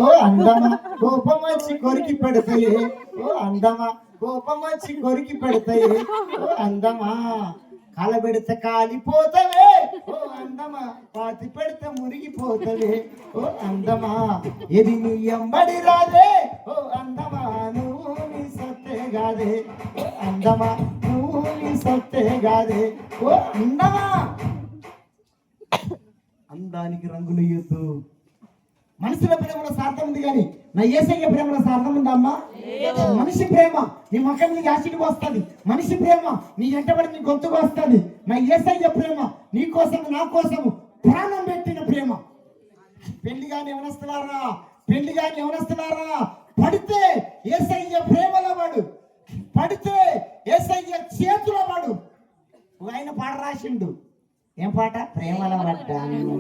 ఓ అందమా కోపం వచ్చి కొరికి పెడతాయి, ఓ అందమా కోపం వచ్చి కొరికి పెడతాయి, ఓ అందమా కలబెడితే కాలిపోతవే, ఓ అందమా పాతి పెడితే మురిగిపోతవే, ఓ అందమా ఇది నీ ఎంబడి రాదే, ఓ అందమా నువ్వు నీ సత్తే గాదే, ఓ అందమా నువ్వు నీ సత్తే గాదే, ఓ అందమా. అందానికి రంగులు ఇయ్యొద్దు. మనుషుల ప్రేమలో స్వార్థం ఉంది కానీ నా యేసయ్య ప్రేమలో స్వార్థం ఉందా అమ్మా? మనిషి ప్రేమ నీ ముఖం నీకు యాసిడ్కి వస్తుంది, మనిషి ప్రేమ నీ ఎంటబడి నీ గొంతుకు వస్తుంది. నా యేసయ్య ప్రేమ నీ కోసం నా కోసము ప్రాణం పెట్టిన ప్రేమ. పెళ్లి కానీ ఎవరొస్తున్నారా పడితే యేసయ్య ప్రేమలో వాడు, పడితే యేసయ్య చేతిలో వాడు. ఆయన పాట రాసిండు, ఏం పాట? ప్రేమల పడ్డాను.